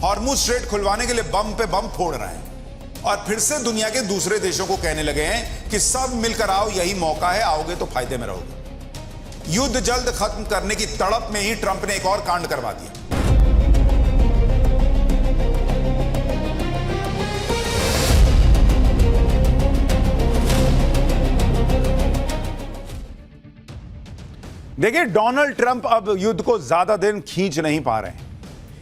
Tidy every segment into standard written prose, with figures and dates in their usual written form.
Hormuz strait खुलवाने के लिए बम पे बम फोड़ रहे हैं और फिर से दुनिया के दूसरे देशों को कहने लगे हैं कि सब मिलकर आओ, यही मौका है, आओगे तो फायदे में रहोगे। युद्ध जल्द खत्म करने की तड़प में ही ट्रंप ने एक और कांड करवा दिया। देखिए, डोनाल्ड ट्रंप अब युद्ध को ज्यादा दिन खींच नहीं पा रहे हैं,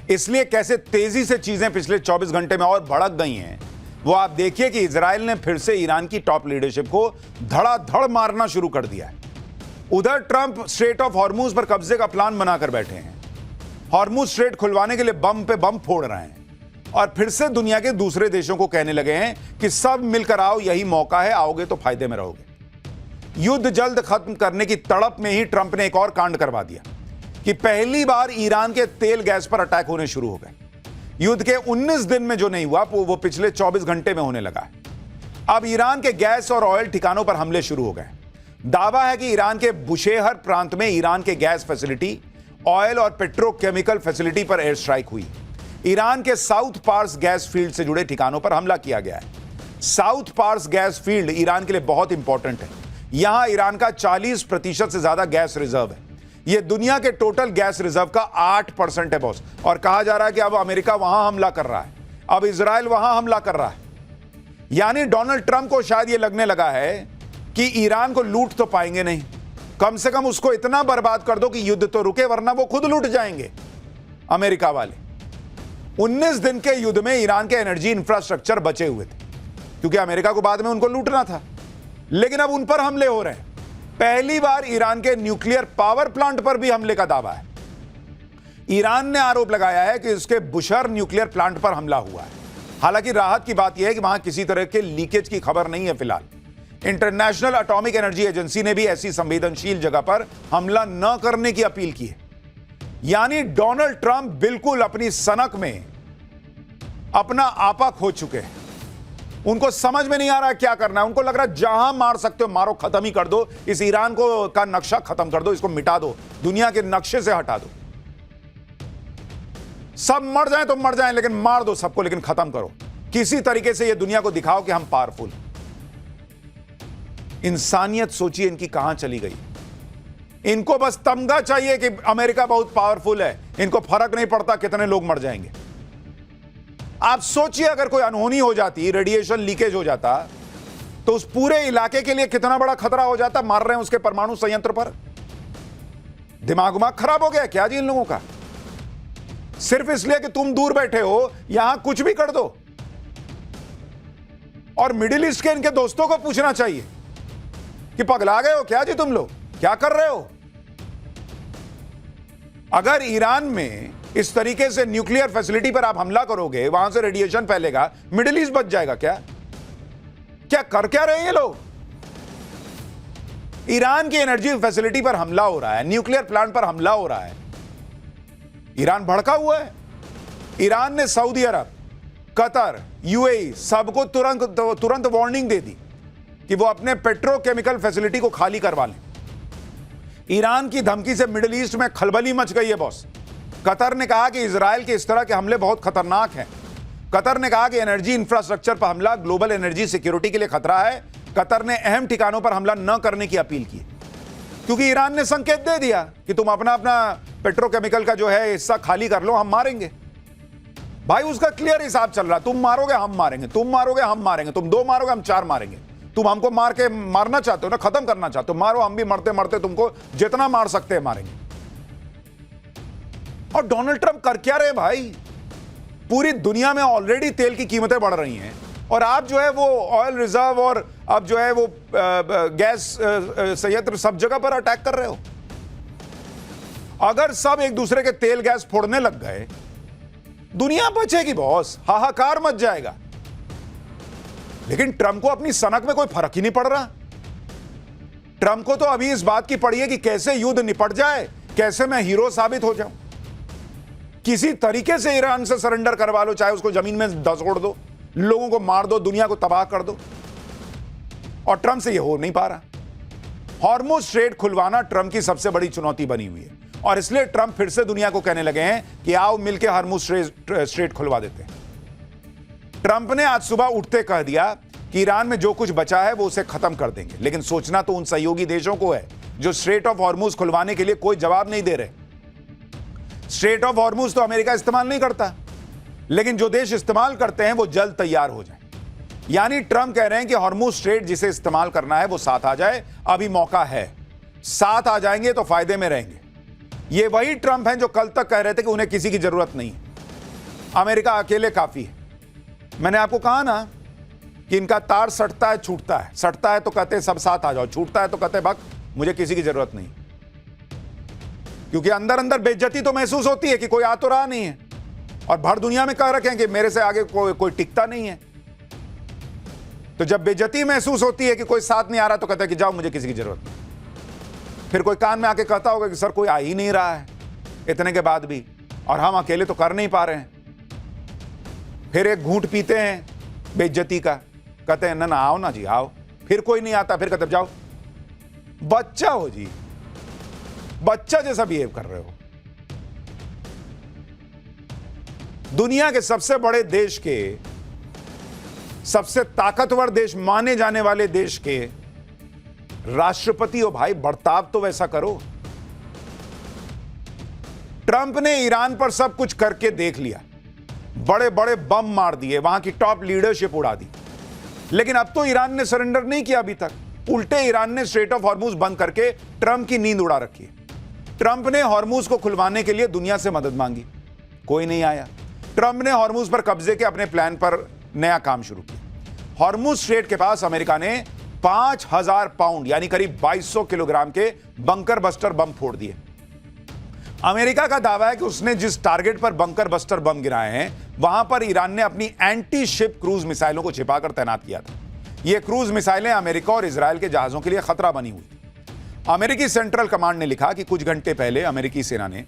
इसलिए कैसे तेजी से चीजें पिछले 24 घंटे में और भड़क गई हैं वो आप देखिए कि इजराइल ने फिर से ईरान की टॉप लीडरशिप को धड़ाधड़ मारना शुरू कर दिया है। उधर ट्रंप स्ट्रेट ऑफ हॉर्मुज पर कब्जे का प्लान बनाकर बैठे हैं। हॉर्मुज स्ट्रेट खुलवाने के लिए बम पे बम फोड़ रहे हैं और फिर से दुनिया के दूसरे देशों को कहने लगे हैं कि सब मिलकर आओ, यही मौका है, आओगे तो फायदे में रहोगे। युद्ध जल्द खत्म करने की तड़प में ही ट्रंप ने एक और कांड करवा दिया कि पहली बार ईरान के तेल गैस पर अटैक होने शुरू हो गए। युद्ध के 19 दिन में जो नहीं हुआ वो पिछले 24 घंटे में होने लगा है। अब ईरान के गैस और ऑयल ठिकानों पर हमले शुरू हो गए। दावा है कि ईरान के बुशेहर प्रांत में ईरान के गैस फैसिलिटी, ऑयल और पेट्रोकेमिकल फैसिलिटी पर एयर स्ट्राइक हुई। ईरान के साउथ पार्स गैस फील्ड से जुड़े ठिकानों पर हमला किया गया है। South Pars gas field Iran के लिए बहुत इंपॉर्टेंट है। यहां ईरान का 40% से ज्यादा गैस रिजर्व है। यह दुनिया के टोटल गैस रिजर्व का 8% है बॉस। और कहा जा रहा है कि अब अमेरिका वहां हमला कर रहा है, अब इजराइल वहां हमला कर रहा है। यानी डोनाल्ड ट्रंप को शायद यह लगने लगा है कि ईरान को लूट तो पाएंगे नहीं, कम से कम उसको इतना बर्बाद कर दो कि युद्ध तो रुके, वरना वो खुद लूट जाएंगे अमेरिका वाले। 19 दिन के युद्ध में ईरान के एनर्जी इंफ्रास्ट्रक्चर बचे हुए थे क्योंकि अमेरिका को बाद में उनको लूटना था, लेकिन अब उन पर हमले हो रहे हैं। पहली बार ईरान के न्यूक्लियर पावर प्लांट पर भी हमले का दावा है। ईरान ने आरोप लगाया है कि उसके बुशर न्यूक्लियर प्लांट पर हमला हुआ है। हालांकि राहत की बात यह है कि वहां किसी तरह के लीकेज की खबर नहीं है फिलहाल। इंटरनेशनल एटॉमिक एनर्जी एजेंसी ने भी ऐसी संवेदनशील जगह पर हमला न करने की अपील की है। यानी डोनाल्ड ट्रंप बिल्कुल अपनी सनक में अपना आपा खो चुके हैं। उनको समझ में नहीं आ रहा है क्या करना है। उनको लग रहा है जहां मार सकते हो मारो, खत्म ही कर दो, इस ईरान को का नक्शा खत्म कर दो, इसको मिटा दो, दुनिया के नक्शे से हटा दो। सब मर जाएं तो मर जाएं, लेकिन मार दो सबको, लेकिन खत्म करो। किसी तरीके से यह दुनिया को दिखाओ कि हम पावरफुल। इंसानियत सोचिए इनकी कहां चली गई। इनको बस तमगा चाहिए कि अमेरिका बहुत पावरफुल है, इनको फर्क नहीं पड़ता कितने लोग मर जाएंगे। आप सोचिए अगर कोई अनहोनी हो जाती, रेडिएशन लीकेज हो जाता, तो उस पूरे इलाके के लिए कितना बड़ा खतरा हो जाता। मार रहे हैं उसके परमाणु संयंत्र पर। दिमाग खराब हो गया क्या जी इन लोगों का? सिर्फ इसलिए कि तुम दूर बैठे हो, यहां कुछ भी कर दो। और मिडिल ईस्ट के इनके दोस्तों को पूछना चाहिए कि पगला गए हो क्या जी तुम लोग, क्या कर रहे हो? अगर ईरान में इस तरीके से न्यूक्लियर फैसिलिटी पर आप हमला करोगे, वहां से रेडिएशन फैलेगा, मिडिल ईस्ट बच जाएगा क्या? क्या कर क्या रहे हैं ये लोग? ईरान की एनर्जी फैसिलिटी पर हमला हो रहा है, न्यूक्लियर प्लांट पर हमला हो रहा है। ईरान भड़का हुआ है। ईरान ने सऊदी अरब, कतर, यूएई सबको तुरंत वार्निंग दे दी कि वो अपने पेट्रोकेमिकल फैसिलिटी को खाली करवा लें। ईरान की धमकी से मिडिल ईस्ट में खलबली मच गई है बॉस। कतर ने कहा कि इजराइल के इस तरह के हमले बहुत खतरनाक हैं। कतर ने कहा कि एनर्जी इंफ्रास्ट्रक्चर पर हमला ग्लोबल एनर्जी सिक्योरिटी के लिए खतरा है। कतर ने अहम ठिकानों पर हमला न करने की अपील की क्योंकि ईरान ने संकेत दे दिया कि तुम अपना पेट्रोकेमिकल का जो है हिस्सा खाली कर लो, हम मारेंगे। भाई उसका क्लियर हिसाब चल रहा, तुम मारोगे हम मारेंगे, तुम मारोगे हम मारेंगे, तुम 2 मारोगे हम 4 मारेंगे। तुम हमको मारना चाहते हो ना, खत्म करना चाहते हो, मारो, हम भी मरते मरते तुमको जितना मार सकते हैं मारेंगे। और डोनाल्ड ट्रंप कर क्या रहे भाई? पूरी दुनिया में ऑलरेडी तेल की कीमतें बढ़ रही हैं और आप जो है वो ऑयल रिजर्व और अब जो है वो गैस संयंत्र सब जगह पर अटैक कर रहे हो। अगर सब एक दूसरे के तेल गैस फोड़ने लग गए, दुनिया बचेगी बॉस, हाहाकार मच जाएगा। लेकिन ट्रंप को अपनी सनक में कोई फर्क ही नहीं पड़ रहा। ट्रंप को तो अभी इस बात की पड़ी है कि कैसे युद्ध निपट जाए, कैसे मैं हीरो साबित हो जाऊं। किसी तरीके से ईरान से सरेंडर करवा लो, चाहे उसको जमीन में धसोड़ दो, लोगों को मार दो, दुनिया को तबाह कर दो। और ट्रंप से यह हो नहीं पा रहा। हॉर्मुज स्ट्रेट खुलवाना ट्रंप की सबसे बड़ी चुनौती बनी हुई है। और इसलिए ट्रंप फिर से दुनिया को कहने लगे हैं कि आओ मिलकर हॉर्मुज स्ट्रेट खुलवा देते हैं। ट्रंप ने आज सुबह उठते कह दिया कि ईरान में जो कुछ बचा है वो उसे खत्म कर देंगे, लेकिन सोचना तो उन सहयोगी देशों को है जो स्ट्रेट ऑफ हॉर्मुज खुलवाने के लिए कोई जवाब नहीं दे रहे। स्ट्रेट ऑफ हॉर्मुज तो अमेरिका इस्तेमाल नहीं करता, लेकिन जो देश इस्तेमाल करते हैं वो जल्द तैयार हो जाए। यानी ट्रंप कह रहे हैं कि हॉर्मुज स्ट्रेट जिसे इस्तेमाल करना है वो साथ आ जाए, अभी मौका है, साथ आ जाएंगे तो फायदे में रहेंगे। ये वही ट्रंप हैं जो कल तक कह रहे थे कि उन्हें किसी की जरूरत नहीं है, अमेरिका अकेले काफी है। मैंने आपको कहा ना कि इनका तार सटता है छूटता है, सटता है तो कहते हैं सब साथ आ जाओ, छूटता है तो कहते हैं भक्त मुझे किसी की जरूरत नहीं, क्योंकि अंदर अंदर बेइज्जती तो महसूस होती है कि कोई आ तो रहा नहीं है, और भर दुनिया में कह रखे हैं कि मेरे से आगे कोई टिकता नहीं है। तो जब बेइज्जती महसूस होती है कि कोई साथ नहीं आ रहा तो कहते हैं कि जाओ मुझे किसी की जरूरत नहीं। फिर कोई कान में आके कहता होगा कि सर कोई आ ही नहीं रहा है इतने के बाद भी, और हम अकेले तो कर नहीं पा रहे हैं। फिर एक घूंट पीते हैं बेइज्जती का, कहते हैं ना आओ ना जी आओ, फिर कोई नहीं आता, फिर कहते जाओ। बच्चा हो जी, बच्चा जैसा बिहेव कर रहे हो। दुनिया के सबसे बड़े देश के, सबसे ताकतवर देश माने जाने वाले देश के राष्ट्रपति हो भाई, बर्ताव तो वैसा करो। ट्रंप ने ईरान पर सब कुछ करके देख लिया, बड़े बड़े बम मार दिए, वहां की टॉप लीडरशिप उड़ा दी, लेकिन अब तो ईरान ने सरेंडर नहीं किया अभी तक। उल्टे ईरान ने स्ट्रेट ऑफ हॉर्मुज बंद करके ट्रंप की नींद उड़ा रखी है। ट्रंप ने हॉर्मुज को खुलवाने के लिए दुनिया से मदद मांगी, कोई नहीं आया। ट्रंप ने हॉर्मुज पर कब्जे के अपने प्लान पर नया काम शुरू किया। हॉर्मुज स्ट्रेट के पास अमेरिका ने 5000 पाउंड यानी करीब 2200 किलोग्राम के बंकर बस्टर बम फोड़ दिए। अमेरिका का दावा है कि उसने जिस टारगेट पर बंकर बस्टर बम गिराए हैं वहां पर ईरान ने अपनी एंटी शिप क्रूज मिसाइलों को छिपाकर तैनात किया था। ये क्रूज मिसाइलें अमेरिका और इजरायल के जहाजों के लिए खतरा बनी हुई थी। अमेरिकी सेंट्रल कमांड ने लिखा कि कुछ घंटे पहले अमेरिकी सेना ने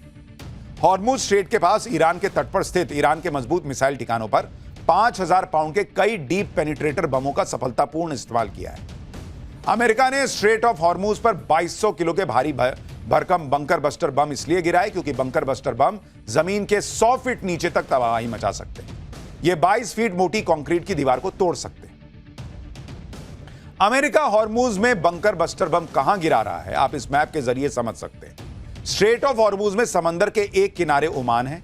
हॉर्मुज स्ट्रेट के पास ईरान के तट पर स्थित ईरान के मजबूत मिसाइल ठिकानों पर 5000 पाउंड के कई डीप पेनिट्रेटर बमों का सफलतापूर्ण इस्तेमाल किया है। अमेरिका ने स्ट्रेट ऑफ हॉर्मुज पर 2200 किलो के भारी भरकम बंकर बस्टर बम इसलिए गिराए क्योंकि बंकर बस्टर बम जमीन के 100 फीट नीचे तक तबाही मचा सकते हैं। ये 22 फीट मोटी कंक्रीट की दीवार को तोड़ सकते हैं। अमेरिका हॉर्मुज में बंकर बस्टर बम कहां गिरा रहा है आप इस मैप के जरिए समझ सकते हैं। स्ट्रेट ऑफ हॉर्मुज में समंदर के एक किनारे ओमान है,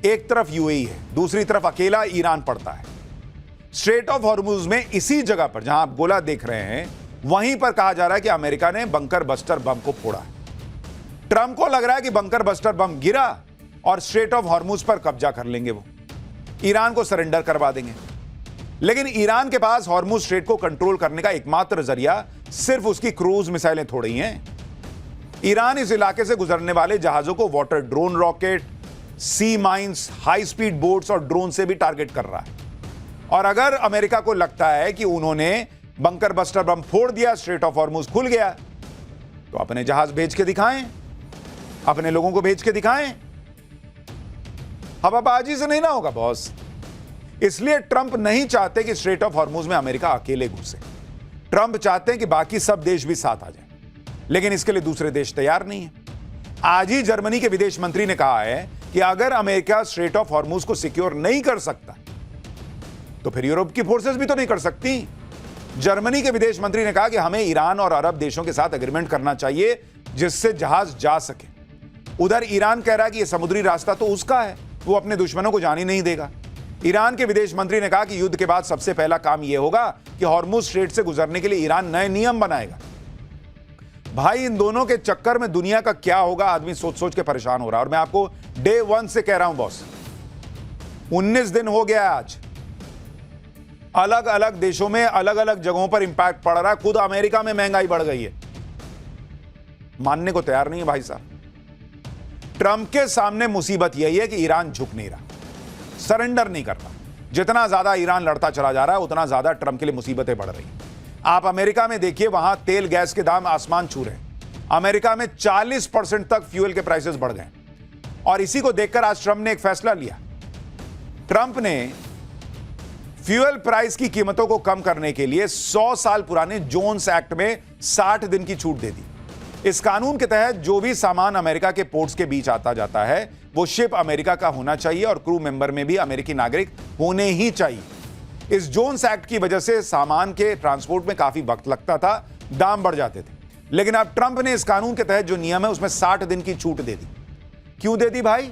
एक तरफ यूएई है, दूसरी तरफ अकेला ईरान पड़ता है। स्ट्रेट ऑफ हॉर्मुज में इसी जगह पर जहां आप गोला देख रहे हैं वहीं पर कहा जा रहा है कि अमेरिका ने बंकर बस्टर बम को फोड़ा है। ट्रंप को लग रहा है कि बंकर बस्टर बम गिरा और स्ट्रेट ऑफ हॉर्मुज पर कब्जा कर लेंगे, वो ईरान को सरेंडर करवा देंगे। लेकिन ईरान के पास हॉर्मुज स्ट्रेट को कंट्रोल करने का एकमात्र जरिया सिर्फ उसकी क्रूज मिसाइलें थोड़ी हैं। ईरान इस इलाके से गुजरने वाले जहाजों को वाटर ड्रोन रॉकेट, सी माइंस, हाई स्पीड बोट्स और ड्रोन से भी टारगेट कर रहा है। और अगर अमेरिका को लगता है कि उन्होंने बंकर बस्टर बम फोड़ दिया, स्ट्रेट ऑफ हॉर्मुज खुल गया, तो अपने जहाज भेज के दिखाएं, अपने लोगों को भेज के दिखाएं। हवाबाजी से नहीं ना होगा बॉस। इसलिए ट्रंप नहीं चाहते कि स्ट्रेट ऑफ हॉर्मुज में अमेरिका अकेले घुसे। ट्रंप चाहते हैं कि बाकी सब देश भी साथ आ जाएं, लेकिन इसके लिए दूसरे देश तैयार नहीं है। आज ही जर्मनी के विदेश मंत्री ने कहा है कि अगर अमेरिका स्ट्रेट ऑफ हॉर्मुज को सिक्योर नहीं कर सकता तो फिर यूरोप की फोर्सेस भी तो नहीं कर सकती। जर्मनी के विदेश मंत्री ने कहा कि हमें ईरान और अरब देशों के साथ एग्रीमेंट करना चाहिए जिससे जहाज जा सके। उधर ईरान कह रहा है कि यह समुद्री रास्ता तो उसका है, वो अपने दुश्मनों को जाने नहीं देगा। ईरान के विदेश मंत्री ने कहा कि युद्ध के बाद सबसे पहला काम यह होगा कि हॉर्मुज स्ट्रेट से गुजरने के लिए ईरान नए नियम बनाएगा। भाई इन दोनों के चक्कर में दुनिया का क्या होगा आदमी सोच सोच के परेशान हो रहा है। और मैं आपको डे 1 से कह रहा हूं बॉस, 19 दिन हो गया आज, अलग अलग देशों में अलग अलग जगहों पर इंपैक्ट पड़ रहा है। खुद अमेरिका में महंगाई बढ़ गई है, मानने को तैयार नहीं है भाई साहब। ट्रंप के सामने मुसीबत यही है कि ईरान झुक नहीं रहा, सरेंडर नहीं कर रहा। जितना ज्यादा ईरान लड़ता चला जा रहा है उतना ज्यादा ट्रंप के लिए मुसीबतें बढ़ रही हैं। आप अमेरिका में देखिए, वहां तेल गैस के दाम आसमान छू रहे हैं। अमेरिका में 40% तक फ्यूल के प्राइसेस बढ़ गए। और इसी को देखकर आज ट्रंप ने एक फैसला लिया। ट्रंप ने फ्यूल प्राइस की कीमतों को कम करने के लिए 100 साल पुराने जोन्स एक्ट में 60 दिन की छूट दे दी। इस कानून के तहत जो भी सामान अमेरिका के पोर्ट्स के बीच आता जाता है वो शिप अमेरिका का होना चाहिए और क्रू मेंबर में भी अमेरिकी नागरिक होने ही चाहिए। इस जोन्स एक्ट की वजह से सामान के ट्रांसपोर्ट में काफी वक्त लगता था, दाम बढ़ जाते थे। लेकिन अब ट्रंप ने इस कानून के तहत जो नियम है उसमें 60 दिन की छूट दे दी। क्यों दे दी भाई?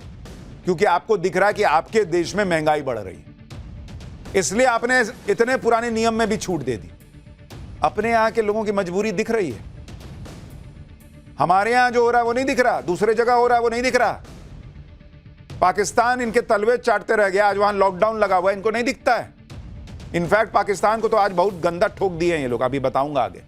क्योंकि आपको दिख रहा है कि आपके देश में महंगाई बढ़ रही है, इसलिए आपने इतने पुराने नियम में भी छूट दे दी। अपने यहां के लोगों की मजबूरी दिख रही है। हमारे यहां जो हो रहा है वो नहीं दिख रहा, दूसरे जगह हो रहा है वो नहीं दिख रहा। पाकिस्तान इनके तलवे चाटते रह गया, आज वहां लॉकडाउन लगा हुआ है, इनको नहीं दिखता है। इनफैक्ट पाकिस्तान को तो आज बहुत गंदा ठोक दिए हैं ये लोग, अभी बताऊंगा आगे।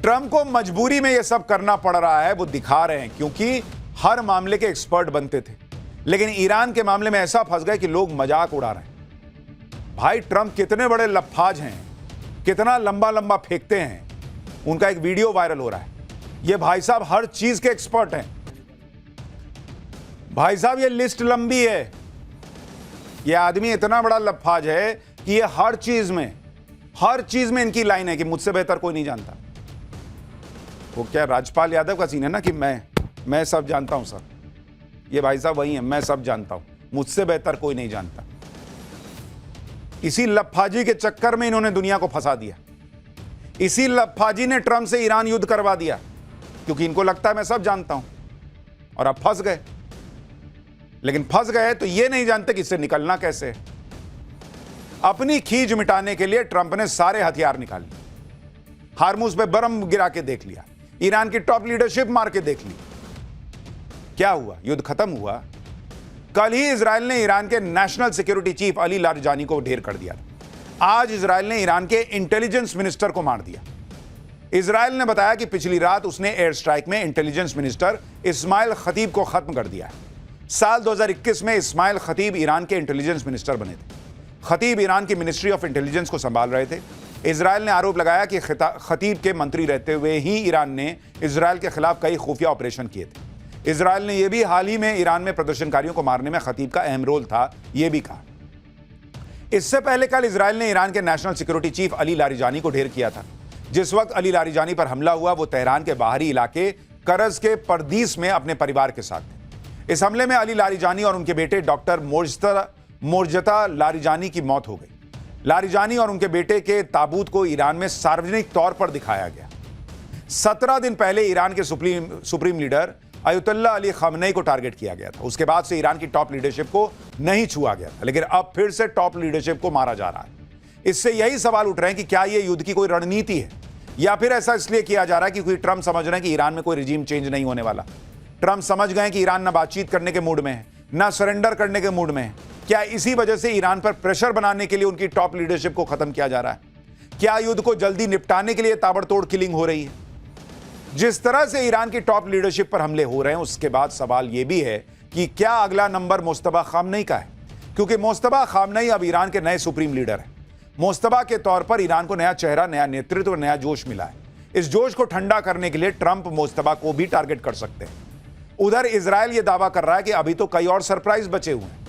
ट्रंप को मजबूरी में ये सब करना पड़ रहा है, वो दिखा रहे हैं, क्योंकि हर मामले के एक्सपर्ट बनते थे, लेकिन ईरान के मामले में ऐसा फंस गए कि लोग मजाक उड़ा रहे हैं। भाई ट्रंप कितने बड़े लफ्फाज हैं, कितना लंबा लंबा फेंकते हैं। उनका एक वीडियो वायरल हो रहा है। ये भाई साहब हर चीज के एक्सपर्ट हैं। भाई साहब ये लिस्ट लंबी है। ये आदमी इतना बड़ा लफ्फाज है कि ये हर चीज में इनकी लाइन है कि मुझसे बेहतर कोई नहीं जानता। वो क्या राजपाल यादव का सीन है ना कि मैं सब जानता हूं सर। ये भाई साहब वही है, मैं सब जानता हूं, मुझसे बेहतर कोई नहीं जानता। इसी लफ्फाजी के चक्कर में इन्होंने दुनिया को फंसा दिया। इसी लफ्फाजी ने ट्रंप से ईरान युद्ध करवा दिया, क्योंकि इनको लगता है मैं सब जानता हूं, और अब फंस गए। लेकिन फंस गए तो ये नहीं जानते कि इससे निकलना कैसे है। अपनी खींच मिटाने के लिए ट्रंप ने सारे हथियार निकाल लिए। हार्मुज पे बर्फ गिरा के देख लिया, ईरान की टॉप लीडरशिप मार के देख ली। क्या हुआ? युद्ध खत्म हुआ। कल ही इजराइल ने ईरान के national security chief Ali Larijani को ढेर कर दिया। आज इजराइल ने ईरान के इंटेलिजेंस मिनिस्टर को मार दिया। इजराइल ने बताया कि पिछली रात उसने एयर स्ट्राइक में इंटेलिजेंस मिनिस्टर इस्माइल खतीब को खत्म कर दिया है। साल 2021 में इस्माइल खतीब ईरान के इंटेलिजेंस मिनिस्टर बने थे। खतीब ईरान की मिनिस्ट्री ऑफ इंटेलिजेंस को संभाल रहे थे। इजराइल ने आरोप लगाया कि खतीब के मंत्री रहते हुए ही ईरान ने इजराइल के खिलाफ कई खुफिया ऑपरेशन किए थे। इजराइल ने यह भी हाल ही में ईरान में प्रदर्शनकारियों को मारने में खतीब का अहम रोल था, यह भी कहा। इससे पहले कल इजराइल ने ईरान के national security chief Ali Larijani को ढेर किया था। जिस वक्त अली लारिजानी पर हमला हुआ वो तेहरान के बाहरी इलाके करज के परदीस में अपने परिवार के साथ थे। इस हमले में अली लारिजानी और उनके बेटे डॉक्टर मोर्जता लारिजानी की मौत हो गई। लारिजानी और उनके बेटे के ताबूत को ईरान में सार्वजनिक तौर पर दिखाया गया। 17 दिन पहले ईरान के सुप्रीम लीडर अयतुल्ला अली खमनेई को टारगेट किया गया था। उसके बाद से ईरान की टॉप लीडरशिप को नहीं छुआ गया था, लेकिन अब फिर से टॉप लीडरशिप को मारा जा रहा है। इससे यही सवाल उठ रहे हैं कि क्या यह युद्ध की कोई रणनीति है, या फिर ऐसा इसलिए किया जा रहा है क्योंकि ट्रंप समझ रहे हैं कि ईरान में कोई रिजीम चेंज नहीं होने वाला। ट्रंप समझ गए कि ईरान ना बातचीत करने के मूड में है, ना सरेंडर करने के मूड में है। क्या इसी वजह से ईरान पर प्रेशर बनाने के लिए उनकी टॉप लीडरशिप को खत्म किया जा रहा है? क्या युद्ध को जल्दी निपटाने के लिए ताबड़तोड़ किलिंग हो रही है? जिस तरह से ईरान की टॉप लीडरशिप पर हमले हो रहे हैं, उसके बाद सवाल यह भी है कि क्या अगला नंबर मुस्तफा खामनेई का है, क्योंकि मुस्तफा खामनेई अब ईरान के नए सुप्रीम लीडर हैं। मुस्तफा के तौर पर ईरान को नया चेहरा, नया नेतृत्व और नया जोश मिला है। इस जोश को ठंडा करने के लिए ट्रंप मुस्तफा को भी टारगेट कर सकते हैं। उधर इजराइल यह दावा कर रहा है कि अभी तो कई और सरप्राइज बचे हुए हैं।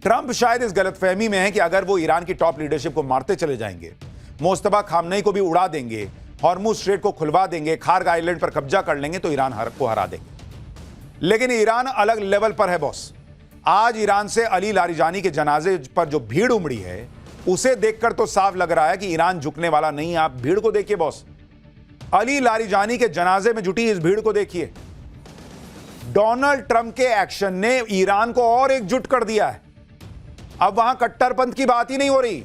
ट्रंप शायद इस गलतफहमी में है कि अगर वो ईरान की टॉप लीडरशिप को मारते चले जाएंगे, मुस्तफा खामनेई को भी उड़ा देंगे, हॉर्मुज स्ट्रेट को खुलवा देंगे, खार्ग आइलैंड पर कब्जा कर लेंगे, तो ईरान को हरा देंगे। लेकिन ईरान अलग लेवल पर है बॉस। आज ईरान से अली लारिजानी के जनाजे पर जो भीड़ उमड़ी है, उसे देखकर तो साफ लग रहा है कि ईरान झुकने वाला नहीं है। आप भीड़ को देखिए बॉस, अली लारिजानी के जनाजे में जुटी इस भीड़ को देखिए। डोनाल्ड ट्रंप के एक्शन ने ईरान को और एकजुट कर दिया है। अब वहां कट्टरपंथ की बात ही नहीं हो रही,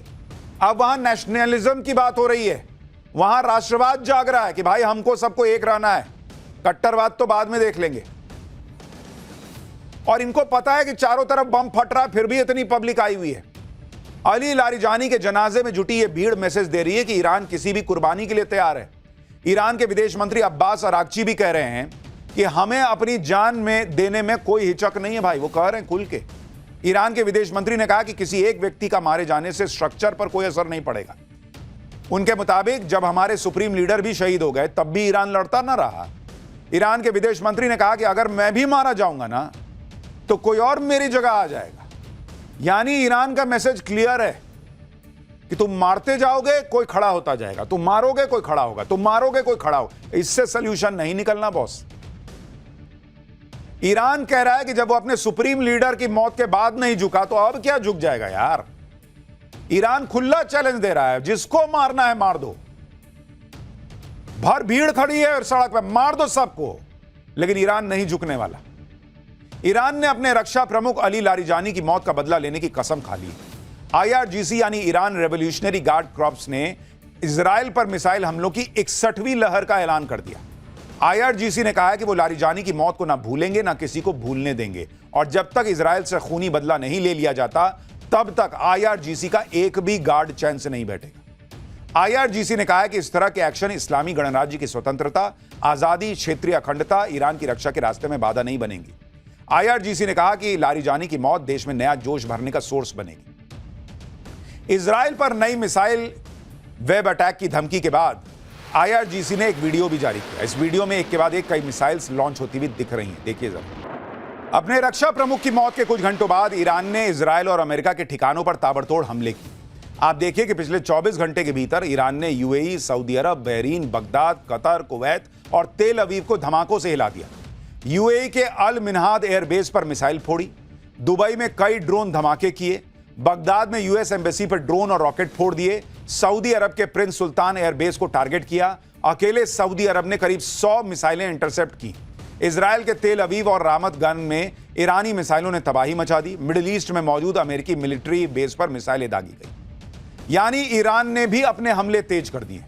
अब वहां नेशनलिज्म की बात हो रही है। वहां राष्ट्रवाद जाग रहा है कि भाई हमको सबको एक रहना है, कट्टरवाद तो बाद में देख लेंगे। और इनको पता है कि चारों तरफ बम फट रहा है, फिर भी इतनी पब्लिक आई हुई है। अली लारिजानी के जनाजे में जुटी ये भीड़ मैसेज दे रही है कि ईरान किसी भी कुर्बानी के लिए तैयार है। ईरान के विदेश मंत्री अब्बास अरागची भी कह रहे हैं कि हमें अपनी जान में देने में कोई हिचक नहीं है। भाई वो कह रहे हैं खुल के। ईरान के विदेश मंत्री ने कहा कि किसी एक व्यक्ति का मारे जाने से स्ट्रक्चर पर कोई असर नहीं पड़ेगा। उनके मुताबिक जब हमारे सुप्रीम लीडर भी शहीद हो गए, तब भी ईरान लड़ता ना रहा। ईरान के विदेश मंत्री ने कहा कि अगर मैं भी मारा जाऊंगा ना, तो कोई और मेरी जगह आ जाएगा। यानी ईरान का मैसेज क्लियर है कि तुम मारते जाओगे कोई खड़ा होता जाएगा, तुम मारोगे कोई खड़ा होगा, तुम मारोगे कोई खड़ा होगा। इससे सॉल्यूशन नहीं निकलना बॉस। ईरान कह रहा है कि जब वो अपने सुप्रीम लीडर की मौत के बाद नहीं झुका तो अब क्या झुक जाएगा यार। ईरान खुला चैलेंज दे रहा है, जिसको मारना है मार दो, भर भीड़ खड़ी है सड़क पर, मार दो सबको। लेकिन ईरान नहीं झुकने वाला। ईरान ने अपने रक्षा प्रमुख अली लारिजानी की मौत का बदला लेने की कसम खा ली। IRGC यानी ईरान रेवोल्यूशनरी गार्ड कॉर्प्स ने इजराइल पर मिसाइल हमलों की 61वीं लहर का ऐलान कर दिया। IRGC ने कहा है कि वो लारिजानी की मौत को ना भूलेंगे ना किसी को भूलने देंगे, और जब तक इजराइल से खूनी बदला नहीं ले लिया जाता तब तक IRGC का एक भी गार्ड चैन से नहीं बैठेगा। IRGC ने कहा है कि इस तरह के एक्शन इस्लामी गणराज्य की स्वतंत्रता, आजादी, क्षेत्रीय अखंडता, ईरान की रक्षा के रास्ते में बाधा नहीं बनेंगी। IRGC ने कहा कि लारिजानी की मौत देश में नया जोश भरने का सोर्स बनेगी। इजराइल पर नई मिसाइल वेब अटैक की धमकी के बाद IRGC ने एक वीडियो भी जारी किया। इस वीडियो में एक के बाद एक कई मिसाइल्स लॉन्च होती हुई दिख रही हैं, देखिए जरा। अपने रक्षा प्रमुख की मौत के कुछ घंटों बाद ईरान ने इजराइल और अमेरिका के ठिकानों पर ताबड़तोड़ हमले किए। आप देखिए कि पिछले 24 घंटे के भीतर ईरान ने UAE, सऊदी अरब, बहरीन, बगदाद, कतर, कुवैत और तेल अवीव को धमाकों से हिला दिया। UAE के अल मिनहाद एयरबेस पर मिसाइल फोड़ी, दुबई में कई ड्रोन धमाके किए, बगदाद में US एम्बेसी पर ड्रोन और रॉकेट फोड़ दिए, सऊदी अरब के प्रिंस सुल्तान एयरबेस को टारगेट किया। अकेले सऊदी अरब ने करीब 100 मिसाइलें इंटरसेप्ट की। इजराइल के तेल अवीव और रामत गन में ईरानी मिसाइलों ने तबाही मचा दी। मिडिल ईस्ट में मौजूद अमेरिकी मिलिट्री बेस पर मिसाइलें दागी गई। यानी ईरान ने भी अपने हमले तेज कर दिए।